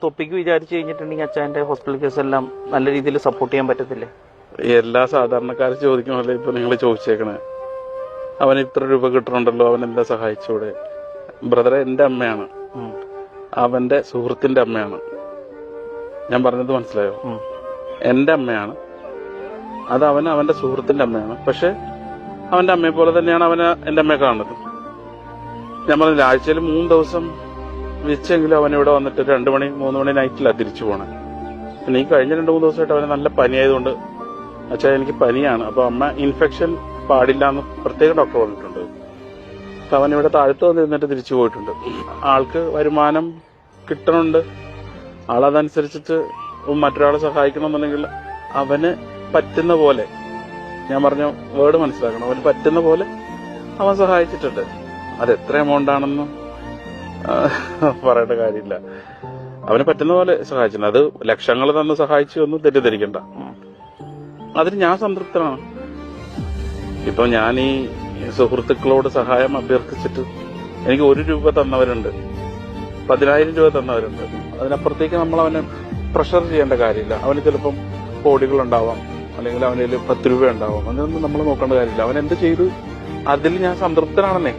തൊപ്പിക്ക് വിചാരിച്ചു കഴിഞ്ഞിട്ടുണ്ടെങ്കിൽ അച്ഛൻ്റെ ഹോസ്പിറ്റൽ കേസ് എല്ലാം നല്ല രീതിയിൽ സപ്പോർട്ട് ചെയ്യാൻ പറ്റത്തില്ലേ? എല്ലാ സാധാരണക്കാരും ചോദിക്കണമല്ലോ ഇപ്പൊ നിങ്ങൾ ചോദിച്ചേക്കണേ. അവന് ഇത്ര രൂപ കിട്ടണുണ്ടല്ലോ, അവൻ എന്താ സഹായിച്ചൂടെ? ബ്രദറെ, എന്റെ അമ്മയാണ്, അവന്റെ സുഹൃത്തിന്റെ അമ്മയാണ്. ഞാൻ പറഞ്ഞത് മനസ്സിലായോ? എന്റെ അമ്മയാണ്, അത് അവന്റെ സുഹൃത്തിന്റെ അമ്മയാണ്. പക്ഷെ അവന്റെ അമ്മയെ പോലെ തന്നെയാണ് അവന് എന്റെ അമ്മയെ കാണുന്നത്. ഞാൻ പറഞ്ഞില്ല, ആഴ്ചയിൽ 3 ദിവസം വെച്ചെങ്കിലും അവൻ ഇവിടെ വന്നിട്ട് 2 മണി 3 മണി നൈറ്റിലാണ് തിരിച്ചു പോണേ. പിന്നെ ഈ കഴിഞ്ഞ 2-3 ദിവസമായിട്ട് അവന് നല്ല പനിയായതുകൊണ്ട് അച്ഛാ എനിക്ക് പനിയാണ്, അപ്പൊ അമ്മ ഇൻഫെക്ഷൻ പാടില്ല എന്ന് പ്രത്യേകം ഡോക്ടർ പറഞ്ഞിട്ടുണ്ട്. അപ്പൊ അവൻ ഇവിടെ താഴത്ത് വന്നിരുന്നിട്ട് തിരിച്ചു പോയിട്ടുണ്ട്. ആൾക്ക് വരുമാനം കിട്ടണുണ്ട്, ആളതനുസരിച്ചിട്ട് മറ്റൊരാളെ സഹായിക്കണമെന്നുണ്ടെങ്കിൽ അവന് പറ്റുന്ന പോലെ, ഞാൻ പറഞ്ഞ വേർഡ് മനസ്സിലാക്കണം, അവന് പറ്റുന്ന പോലെ അവൻ സഹായിച്ചിട്ടുണ്ട്. അത് എത്ര എമൗണ്ട് ആണെന്ന് പറയേണ്ട കാര്യമില്ല. അവന് പറ്റുന്ന പോലെ സഹായിച്ചിട്ടുണ്ട്. അത് ലക്ഷങ്ങൾ തന്ന് സഹായിച്ചു ഒന്നും തെറ്റിദ്ധരിക്കണ്ട. അതിന് ഞാൻ സംതൃപ്തനാണ്. ഇപ്പൊ ഞാൻ ഈ സുഹൃത്തുക്കളോട് സഹായം അഭ്യർത്ഥിച്ചിട്ട് എനിക്ക് 1 രൂപ തന്നവരുണ്ട്, 10,000 രൂപ തന്നവരുണ്ട്. അതിനപ്പുറത്തേക്ക് നമ്മൾ അവനെ പ്രഷർ ചെയ്യേണ്ട കാര്യമില്ല. അവന് ചിലപ്പം കോടികളുണ്ടാവാം, അല്ലെങ്കിൽ അവന് 10 രൂപ ഉണ്ടാവാം. അതൊന്നും നമ്മൾ നോക്കേണ്ട കാര്യമില്ല. അവൻ എന്ത് ചെയ്തു അതിൽ ഞാൻ സംതൃപ്തനാണെന്നേ.